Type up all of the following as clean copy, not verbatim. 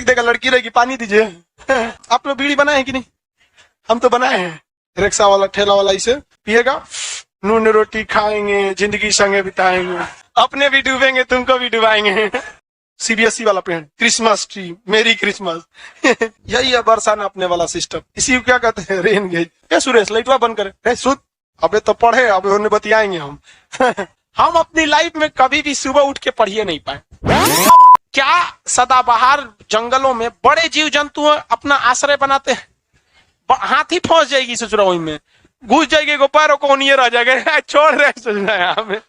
फेंक देगा, लड़की रहेगी पानी दीजिए। आप लोग बीड़ी बनाए हैं कि नहीं? हम तो बनाए हैं। रिक्शा वाला ठेला वाला इसे पिएगा, नून रोटी खाएंगे, जिंदगी संगे बिताएंगे, अपने भी डूबेंगे तुमको भी डुबाएंगे। सीबीएसई वाला पेड़, क्रिसमस ट्री, मेरी क्रिसमस। यही है बरसाना अपने वाला सिस्टम। इसी को क्या कहते हैं? Rain gauge. ए सुरेश लाइटवा बंद करे, सुध। अबे तो पढ़े, अब उन्हें बतियाएंगे हम। हम अपनी लाइफ में कभी भी सुबह उठ के पढ़िए नहीं पाए। क्या सदाबहार जंगलों में बड़े जीव जंतु अपना आश्रय बनाते हैं। हाथी फंस जाएगी ससुराल में, घुस जाएगी, पैरों को नहीं रह जाएगा, छोड़ रहे हमें।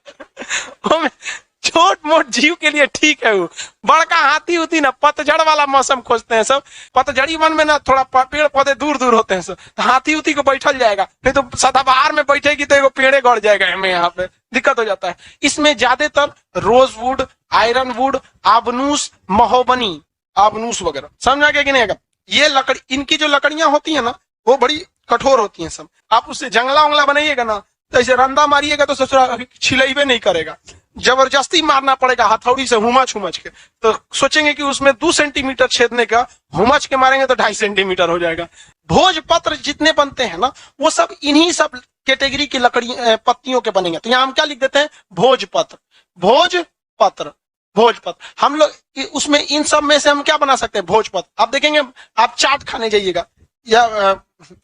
छोट मोट जीव के लिए ठीक है वो। बड़का हाथी होती ना, पतझड़ वाला मौसम खोजते हैं सब। पतझड़ी वन में ना थोड़ा पेड़ पौधे दूर दूर होते हैं सब, तो हाथी उती को बैठल जाएगा, नहीं तो सदाबहार में बैठेगी तो एगो पेड़े गड़ जाएगा, हमें यहाँ पे दिक्कत हो जाता है। इसमें ज्यादातर रोजवुड, आयरनवुड, आबनूस, महोबनी, आबनूस वगैरह, समझा गया कि नहीं? ये लकड़ी, इनकी जो लकड़ियां होती है ना वो बड़ी कठोर होती हैं सब। आप उससे जंगला उंगला बनाइएगा ना तो ऐसे रंदा मारिएगा तो ससुरा छिलेबे नहीं करेगा, जबरदस्ती मारना पड़ेगा हथौड़ी से हुमच के। तो सोचेंगे कि उसमें 2 सेंटीमीटर छेदने का, हुमच के मारेंगे तो 2.5 सेंटीमीटर हो जाएगा। भोजपत्र जितने बनते हैं ना वो सब इन्हीं सब कैटेगरी की लकड़ी पत्तियों के बनेंगे। तो यहाँ हम क्या लिख देते हैं? भोजपत्र, भोजपत्र, भोजपत्र। हम लोग उसमें इन सब में से हम क्या बना सकते हैं? भोजपत्र। आप देखेंगे, आप चाट खाने जाइएगा या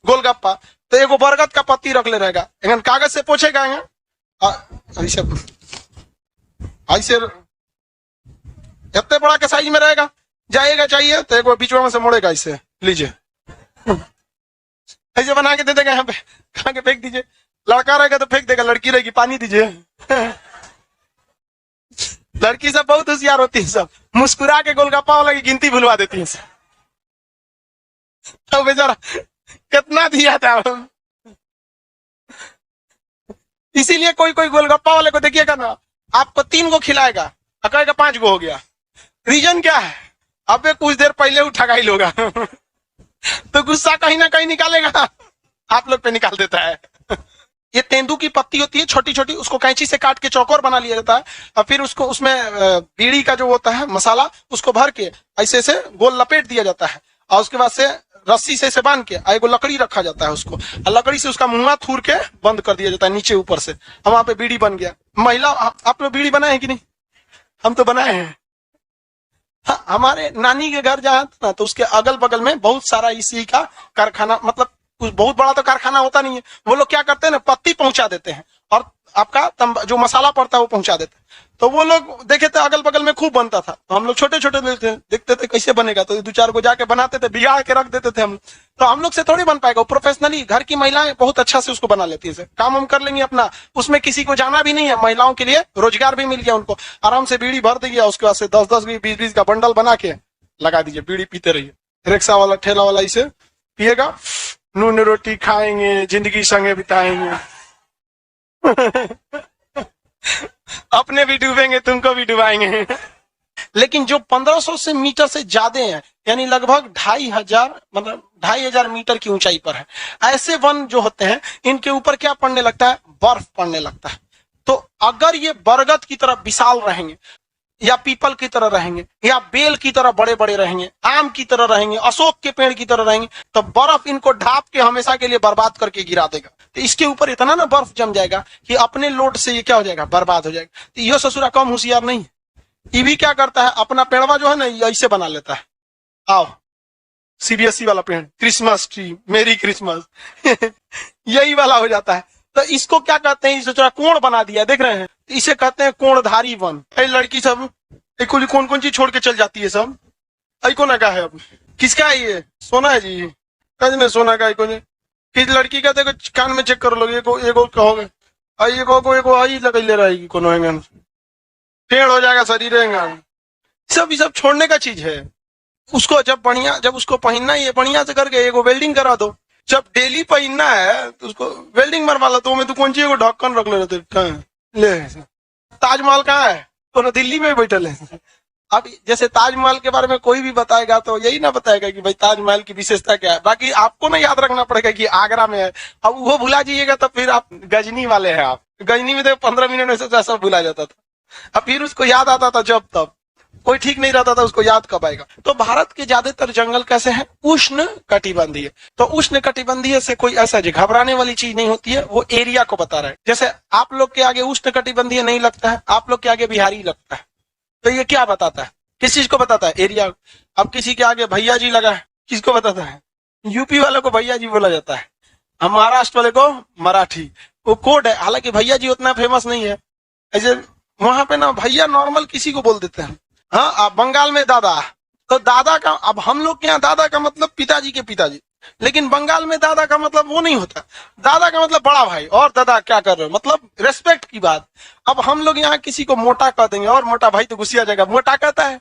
गोलगप्पा, तो एगो बरगद का पत्ती रख ले रहेगा, कागज से पोछेगा, ऐसे इतने बड़ा के साइज में रहेगा, जाएगा चाहिए तो एक बीच में से मोड़ेगा, इसे लीजिए, ऐसे बना के दे देगा, यहाँ पे खा के फेंक दीजिए। लड़का रहेगा तो फेंक देगा, लड़की रहेगी पानी दीजिए। लड़की सब बहुत होशियार होती है, सब मुस्कुरा के गोलगप्पा वाला की गिनती भुलवा देती है। तो बेचारा कितना दिया था। इसीलिए कोई कोई गोलगप्पा वाले को देखिएगा ना, आपको 3 गो खिलाएगा, कहेगा 5 गो हो गया। रीजन क्या है? अबे कुछ देर पहले उठा ही लोगा। तो गुस्सा कहीं ना कहीं निकालेगा, आप लोग पे निकाल देता है। ये तेंदू की पत्ती होती है छोटी छोटी, उसको कैंची से काट के चौकोर बना लिया जाता है, और फिर उसको उसमें बीड़ी का जो होता है मसाला, उसको भर के ऐसे ऐसे गोल लपेट दिया जाता है, और उसके बाद से रस्सी से बांध के एगो लकड़ी रखा जाता है उसको, और लकड़ी से उसका मुंह थूर के बंद कर दिया जाता है नीचे ऊपर से, और वहां पे बीड़ी बन गया। महिला, आप लोग बीड़ी बनाए हैं कि नहीं? हम तो बनाए हैं। हाँ, हमारे नानी के घर जहाँ था ना, तो उसके अगल बगल में बहुत सारा इसी का कारखाना, मतलब कुछ बहुत बड़ा तो कारखाना होता नहीं है। वो लोग क्या करते हैं ना, पत्ती पहुंचा देते हैं और आपका जो मसाला पड़ता है वो पहुंचा देते हैं। तो वो लोग देखे थे अगल बगल में खूब बनता था, तो हम लोग छोटे छोटे देखते थे कैसे बनेगा, तो 2-4 को जाके बनाते थे, बिगाड़ के रख देते थे हम। तो हम लोग से थोड़ी बन पाएगा। प्रोफेशनली घर की महिलाएं बहुत अच्छा से उसको बना लेती है, काम हम कर लेंगे अपना, उसमें किसी को जाना भी नहीं है। महिलाओं के लिए रोजगार भी मिल गया, उनको आराम से बीड़ी भर दिया, उसके बाद से 10-10 20-20 का बंडल बना के लगा दीजिए, बीड़ी पीते रहिए। रिक्शा वाला ठेला वाला इसे पिएगा, नून रोटी खाएंगे, जिंदगी संगे बिताएंगे। अपने भी डूबेंगे तुमको भी डुबाएंगे। लेकिन जो 1500 से मीटर से ज्यादा है, यानी लगभग 2500, मतलब 2500 मीटर की ऊंचाई पर है, ऐसे वन जो होते हैं इनके ऊपर क्या पड़ने लगता है? बर्फ पड़ने लगता है। तो अगर ये बरगद की तरह विशाल रहेंगे, या पीपल की तरह रहेंगे, या बेल की तरह बड़े बड़े रहेंगे, आम की तरह रहेंगे, अशोक के पेड़ की तरह रहेंगे, तो बर्फ इनको ढाप के हमेशा के लिए बर्बाद करके गिरा देगा। तो इसके ऊपर इतना ना बर्फ जम जाएगा कि अपने लोड से ये क्या हो जाएगा? बर्बाद हो जाएगा। तो यह ससुरा कम होशियार नहीं है। ये भी क्या करता है, अपना पेड़वा जो है ना ये ऐसे बना लेता है। आओ, सीबीएसई वाला पेड़, क्रिसमस ट्री, मेरी क्रिसमस। यही वाला हो जाता है। तो इसको क्या कहते हैं? इसे कोण बना दिया, देख रहे हैं, इसे कहते हैं कोणधारी वन। लड़की सब कौन कौन चीज छोड़ के चल जाती है सब। कोना का है? अब किसका है ये? सोना है जी, कज में सोना का है। किस लड़की का? देखो कान में चेक करो लोग, एगो कहोगे, एगो आई लगैले रहेगी, कोनो पेड़ हो जाएगा शरीर। सब ये सब छोड़ने का चीज है। उसको जब उसको पहनना ही है बढ़िया से करके एगो वेल्डिंग करा दो। जब डेली पहनना है तो उसको वेल्डिंग मरवा लो। तो मैं तो कौन चीज ढक्कन रख ले। ताजमहल कहाँ है? तो दिल्ली में बैठल है। अब जैसे ताजमहल के बारे में कोई भी बताएगा तो यही ना बताएगा कि भाई ताजमहल की विशेषता क्या है। बाकी आपको ना याद रखना पड़ेगा कि आगरा में है। अब वो भुला जाइएगा तो फिर आप गजनी वाले हैं। आप गजनी में तो 15 मिनट में सब भुला जाता था। अब फिर उसको याद आता था जब तब। कोई ठीक नहीं रहता था, उसको याद कब आएगा। तो भारत के ज्यादातर जंगल कैसे हैं? उष्ण कटिबंधीय। तो उष्ण कटिबंधीय से कोई ऐसा जो घबराने वाली चीज नहीं होती है, वो एरिया को बता रहा है। जैसे आप लोग के आगे उष्ण कटिबंधीय नहीं लगता है, आप लोग के आगे बिहारी लगता है, तो ये क्या बताता है? किस चीज को बताता है? एरिया। अब किसी के आगे भैया जी लगा है, किसको बताता है? यूपी वालों को भैया जी बोला जाता है, हम महाराष्ट्र वाले को मराठी, वो कोड है। हालांकि भैया जी उतना फेमस नहीं है, ऐसे वहां पे ना भैया नॉर्मल किसी को बोल देते हैं। हाँ, आप बंगाल में दादा, तो दादा का, अब हम लोग के यहाँ दादा का मतलब पिताजी के पिताजी, लेकिन बंगाल में दादा का मतलब वो नहीं होता। दादा का मतलब बड़ा भाई, और दादा क्या कर रहे हो, मतलब रेस्पेक्ट की बात। अब हम लोग यहाँ किसी को मोटा कह देंगे, और मोटा भाई तो गुस्सा जाएगा, मोटा कहता है।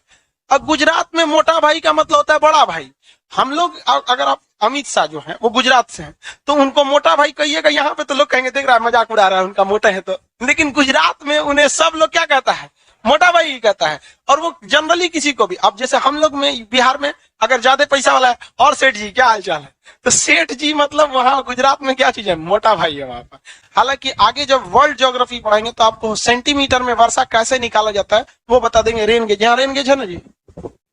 अब गुजरात में मोटा भाई का मतलब होता है बड़ा भाई। हम लोग, अगर आप अमित शाह जो है वो गुजरात से हैं, तो उनको मोटा भाई कहिएगा, यहाँ पे तो लोग कहेंगे देख रहा है मजाक उड़ा रहा है, उनका मोटा है तो। लेकिन गुजरात में उन्हें सब लोग क्या कहता है? मोटा भाई ही कहता है। और वो जनरली किसी को भी, अब जैसे हम लोग में बिहार में अगर ज्यादा पैसा वाला है, और सेठ जी क्या हाल चाल है, तो सेठ जी मतलब वहां गुजरात में क्या चीज है? मोटा भाई है वहां पर। हालांकि आगे जब वर्ल्ड ज्योग्राफी पढ़ाएंगे तो आपको सेंटीमीटर में वर्षा कैसे निकाला जाता है वो बता देंगे। रेन गेज, यहाँ रेन गेज है ना जी,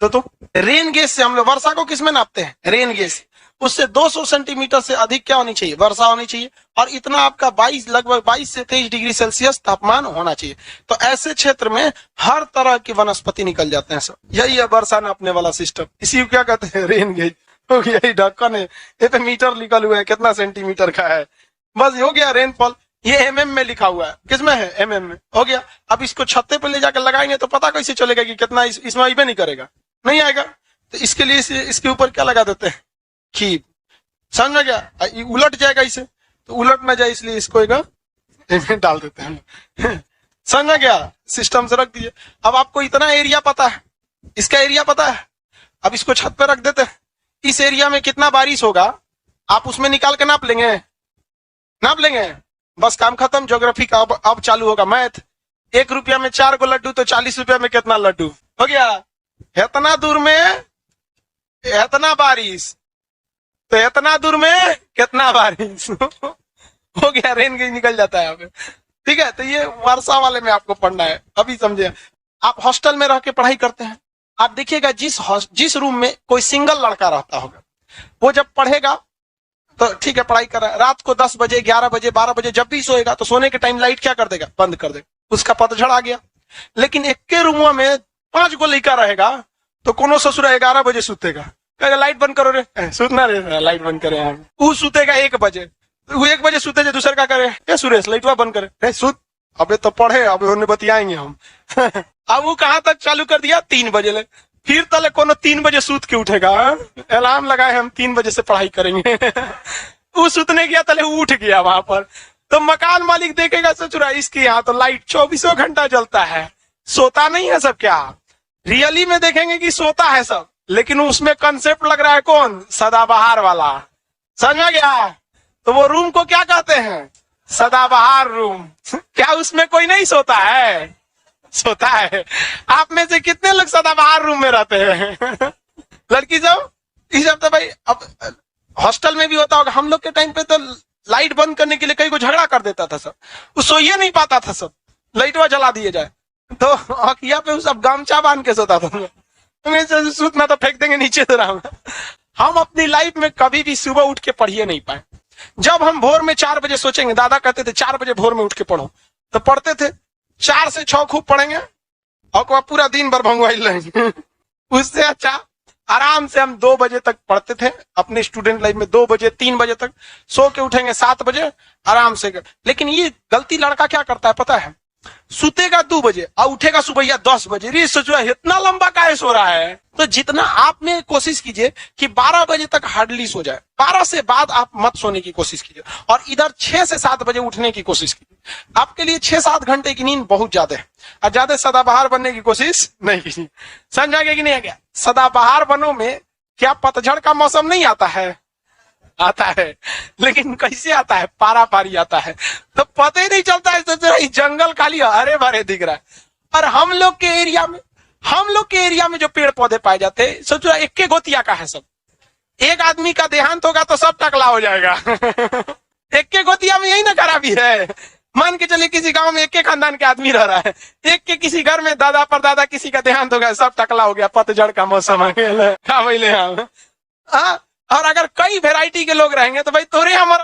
तो रेन गेज से हम लोग वर्षा को किसमें नापते हैं? Rain gauge. उससे 200 सेंटीमीटर से अधिक क्या होनी चाहिए? वर्षा होनी चाहिए। और इतना आपका 22, लगभग 22 से 23 डिग्री सेल्सियस तापमान होना चाहिए। तो ऐसे क्षेत्र में हर तरह की वनस्पति निकल जाते हैं सब। यही है वर्षा नापने वाला सिस्टम, इसी को क्या कहते हैं? Rain gauge. हो गया, यही ढक्कन है, ये पे मीटर लिखल हुआ है कितना सेंटीमीटर का है, बस हो गया रेनफॉल। ये एमएम में लिखा हुआ है, किसमें है? एमएम में। हो गया। अब इसको छत्ते पे ले जाकर लगाएंगे तो पता कैसे चलेगा कि कितना? इसमें आइबे नहीं करेगा, नहीं आएगा। तो इसके लिए इसके ऊपर क्या लगा देते हैं? खीब। समझ में गया? उलट जाएगा इसे, तो उलट ना जाए इसलिए इसको एक डाल देते हैं। समझ में गया? सिस्टम से रख दीजिए। अब आपको इतना एरिया पता है, इसका एरिया पता है, अब इसको छत पे रख देते हैं। इस एरिया में कितना बारिश होगा आप उसमें निकाल के नाप लेंगे, नाप लेंगे, बस काम खत्म। ज्योग्राफी का अब चालू होगा मैथ। 1 रुपया में 4 को लड्डू, तो 40 रुपया में कितना लड्डू? हो गया। इतना दूर में इतना बारिश, तो इतना दूर में कितना बारिश? हो गया, रेन गेज निकल जाता है यहाँ पे। ठीक है, तो ये वर्षा वाले में आपको पढ़ना है, अभी समझे। आप हॉस्टल में रह के पढ़ाई करते हैं, आप देखिएगा जिस रूम में कोई सिंगल लड़का रहता होगा, वो जब पढ़ेगा तो ठीक है पढ़ाई कर रहा है, रात को 10 बजे 11 बजे 12 बजे जब भी सोएगा तो सोने के टाइम लाइट क्या कर देगा? बंद कर देगा, उसका पतझड़ आ गया। लेकिन एक के रूम में 5 गो लड़का रहेगा, तो कोनो ससुर 11 बजे सुतेगा, कहेगा लाइट बंद करो रे, सुतना रे, लाइट बंद करे। वो सुतेगा 1 बजे, वो 1 बजे सुते जो दूसरे का करे, सुरेश लाइटवा बंद करे, सुत, अबे तो पढ़े, अब उन्हें बतियाएंगे हम। अब वो कहां तक चालू कर दिया? 3 बजे ले। फिर तले कोनो 3 बजे सूत के उठेगा, अलार्म लगाए हम 3 बजे से पढ़ाई करेंगे। वो सुतने गया, तले उठ गया वहां पर, तो मकान मालिक देखेगा, सोच रहा है इसके यहाँ तो लाइट 24 घंटा जलता है, सोता नहीं है सब क्या? रियली में देखेंगे कि सोता है सब, लेकिन उसमें कंसेप्ट लग रहा है कौन? सदाबहार वाला। समझ गया? तो वो रूम को क्या कहते हैं? सदाबहार रूम। क्या उसमें कोई नहीं सोता है? सोता है। आप में से कितने लोग सदाबहार रूम में रहते हैं? लड़की सब, इस सब तो भाई अब हॉस्टल में भी होता होगा। हम लोग के टाइम पे तो लाइट बंद करने के लिए कई को झगड़ा कर देता था सब, वो सोइए नहीं पाता था सब, लाइटवा जला दिए जाए तो अखिया पे सब गमछा बांध के सोता था। सूतना तो फेंक देंगे नीचे तो राम। हम अपनी लाइफ में कभी भी सुबह उठ के पढ़िए नहीं पाए। जब हम भोर में 4 बजे सोचेंगे, दादा कहते थे 4 बजे भोर में उठ के पढ़ो, तो पढ़ते थे। 4 से 6 खूब पढ़ेंगे और पूरा दिन भर भंगवाई लेंगे। उससे अच्छा आराम से हम 2 बजे तक पढ़ते थे अपने स्टूडेंट लाइफ में। 2 बजे 3 बजे तक सो के उठेंगे 7 बजे आराम से। लेकिन ये गलती लड़का क्या करता है पता है? सुतेगा 2 बजे और उठेगा सुबह 10 बजे। रे सोच रहा है इतना लंबा काहे सो रहा है? तो जितना आप में कोशिश कीजिए कि 12 बजे तक हार्डली सो जाए, 12 से बाद आप मत सोने की कोशिश कीजिए, और इधर 6 से 7 बजे उठने की कोशिश कीजिए। आपके लिए 6-7 घंटे की नींद बहुत ज्यादा है, और ज्यादा सदाबहार बनने की कोशिश नहीं कीजिए। समझ गया कि नहीं आ गया? सदाबहार बनो में क्या पतझड़ का मौसम नहीं आता है? आता है, लेकिन कैसे आता है? पारा पारी आता है, तो पता ही नहीं चलता है। सोच रहा जंगल खाली हरे भरे दिख रहा है। और हम लोग के एरिया में जो पेड़ पौधे पाए जाते हैं, सोच रहा एक के गोतिया का है सब। एक आदमी का देहांत होगा तो सब टकला हो जाएगा। एक के गोतिया में यही ना खराबी है। मान के चलिए किसी गांव में एक के खानदान के आदमी रह रहा है, एक के किसी घर में दादा परदादा किसी का देहांत हो गया, सब टकला हो गया, पतझड़ का मौसम आ गया, और अगर कई वैरायटी के लोग रहेंगे तो भाई तोरे हमारा